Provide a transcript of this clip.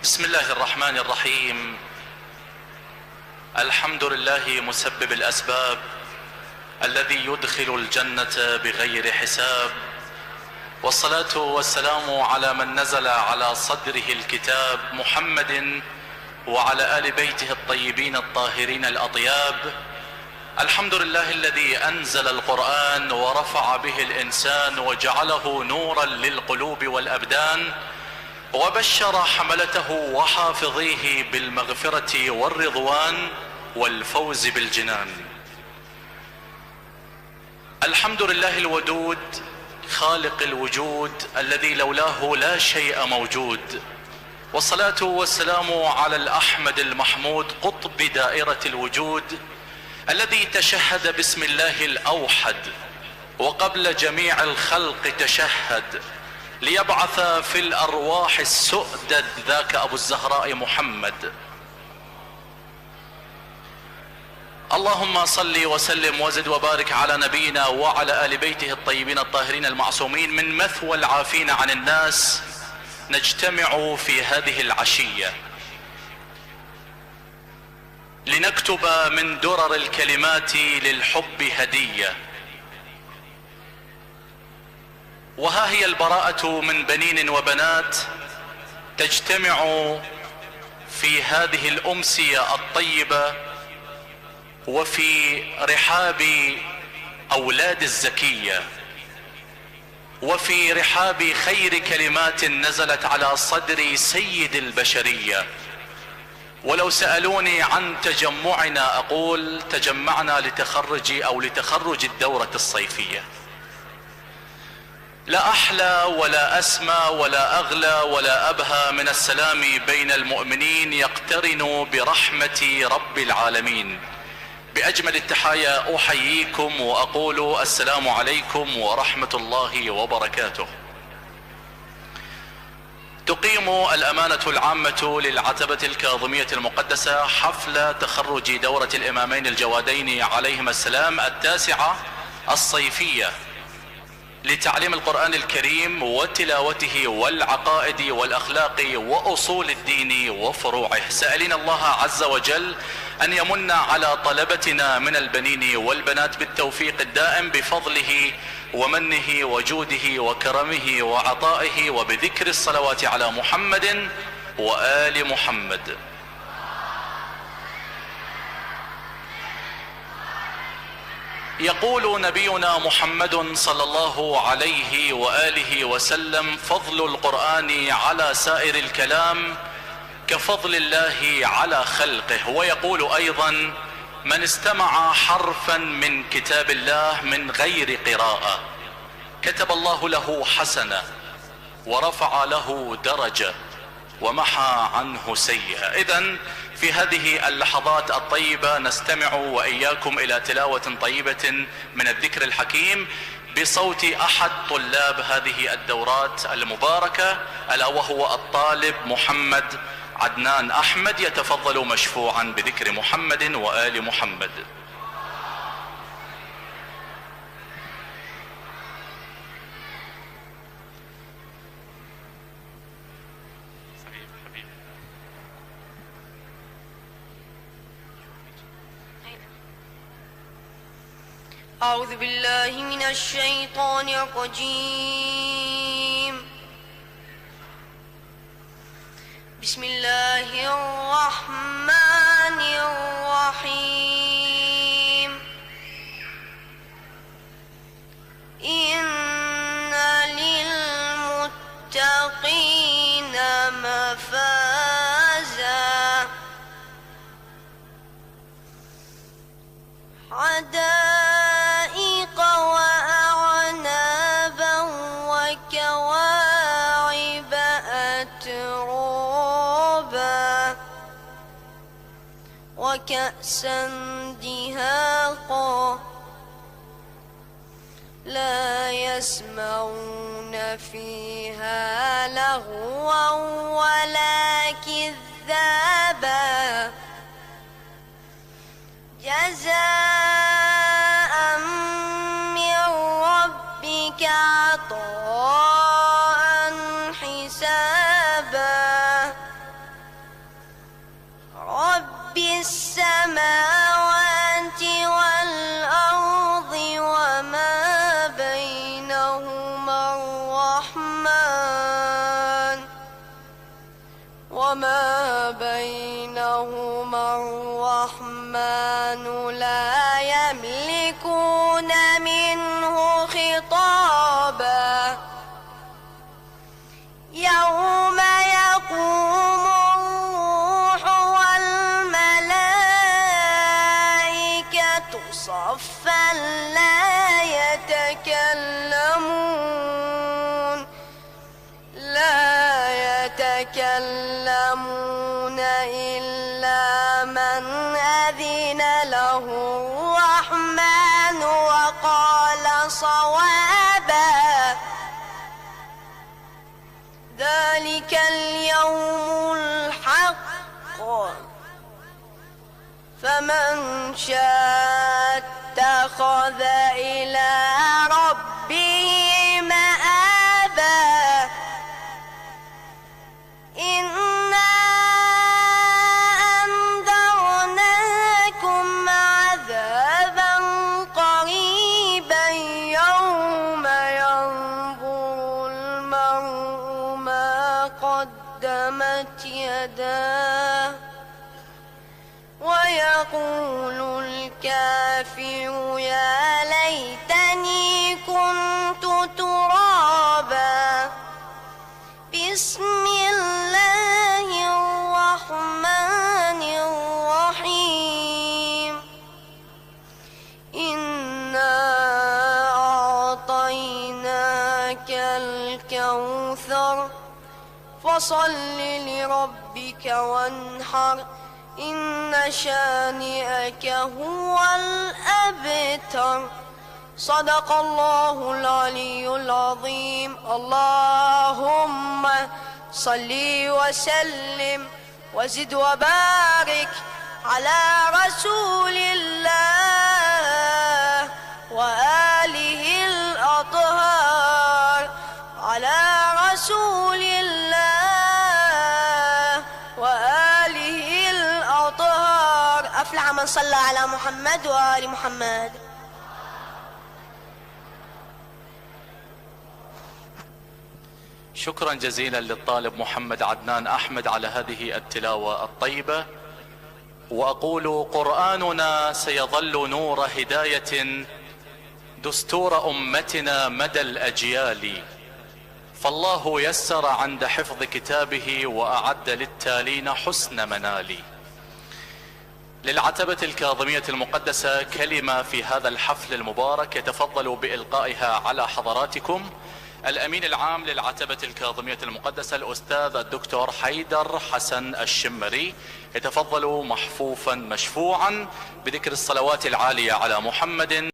بسم الله الرحمن الرحيم. الحمد لله مسبب الأسباب الذي يدخل الجنة بغير حساب، والصلاة والسلام على من نزل على صدره الكتاب محمد وعلى آل بيته الطيبين الطاهرين الأطياب. الحمد لله الذي أنزل القرآن ورفع به الإنسان وجعله نورا للقلوب والأبدان، وبشر حملته وحافظيه بالمغفرة والرضوان والفوز بالجنان. الحمد لله الودود خالق الوجود الذي لولاه لا شيء موجود، والصلاة والسلام على الأحمد المحمود قطب دائرة الوجود الذي تشهد باسم الله الأوحد وقبل جميع الخلق تشهد ليبعث في الأرواح السؤدد ذاك أبو الزهراء محمد. اللهم صل وسلم وزد وبارك على نبينا وعلى آل بيته الطيبين الطاهرين المعصومين. من مثوى العافين عن الناس نجتمع في هذه العشية لنكتب من درر الكلمات للحب هدية، وها هي البراءة من بنين وبنات تجتمع في هذه الأمسية الطيبة وفي رحاب أولاد الزكية وفي رحاب خير كلمات نزلت على صدر سيد البشرية. ولو سألوني عن تجمعنا أقول تجمعنا لتخرج الدورة الصيفية. لا أحلى ولا أسمى ولا أغلى ولا أبهى من السلام بين المؤمنين يقترن برحمة رب العالمين. بأجمل التحايا أحييكم وأقول السلام عليكم ورحمة الله وبركاته. تقيم الأمانة العامة للعتبة الكاظمية المقدسة حفل تخرج دورة الإمامين الجوادين عليهما السلام التاسعة الصيفية لتعليم القرآن الكريم وتلاوته والعقائد والأخلاق وأصول الدين وفروعه، سائلين الله عز وجل أن يمن على طلبتنا من البنين والبنات بالتوفيق الدائم بفضله ومنه وجوده وكرمه وعطائه، وبذكر الصلوات على محمد وآل محمد. يقول نبينا محمد صلى الله عليه وآله وسلم: فضل القرآن على سائر الكلام كفضل الله على خلقه. ويقول أيضا: من استمع حرفا من كتاب الله من غير قراءة كتب الله له حسنة ورفع له درجة ومحى عنه سيئة. إذن في هذه اللحظات الطيبة نستمع وإياكم إلى تلاوة طيبة من الذكر الحكيم بصوت أحد طلاب هذه الدورات المباركة، ألا وهو الطالب محمد عدنان أحمد. يتفضل مشفوعا بذكر محمد وآل محمد. أعوذ بالله من الشيطان الرجيم. بسم الله الرحمن الرحيم. إن للمتقين مفازا حدائق وأعنابا وكواعب أترابا وكأسا دهاقا لا يسمعون فيها لغوا ولا كذابا جزاء من ربك عطاء حسابا صفا لا يتكلمون إلا من أذن له الرحمن وقال صوابا. ذلك اليوم الحق، فمن شاء اتخذ إلى ربه مآبا. إنا أنذرناكم عذابا قريبا يوم ينظر المرء ما قدمت يداه ويقول الكافر يا ليتني كنت ترابا. بسم الله الرحمن الرحيم. إنا أعطيناك الكوثر فصل لربك وانحر إن شانئك هو الأبتر. صدق الله العلي العظيم. اللهم صل وسلم وزد وبارك على رسول الله وآله الأطهار. على رسول الله وآله الأطهار. أفلح من صلى على محمد وآل محمد. شكرا جزيلا للطالب محمد عدنان أحمد على هذه التلاوة الطيبة. وأقول قرآننا سيظل نور هداية دستور أمتنا مدى الأجيال، فالله يسر عند حفظ كتابه وأعد للتالين حسن منال. للعتبة الكاظمية المقدسة كلمة في هذا الحفل المبارك يتفضل بإلقائها على حضراتكم الأمين العام للعتبة الكاظمية المقدسة الأستاذ الدكتور حيدر حسن الشمري. يتفضل محفوفا مشفوعا بذكر الصلوات العالية على محمد.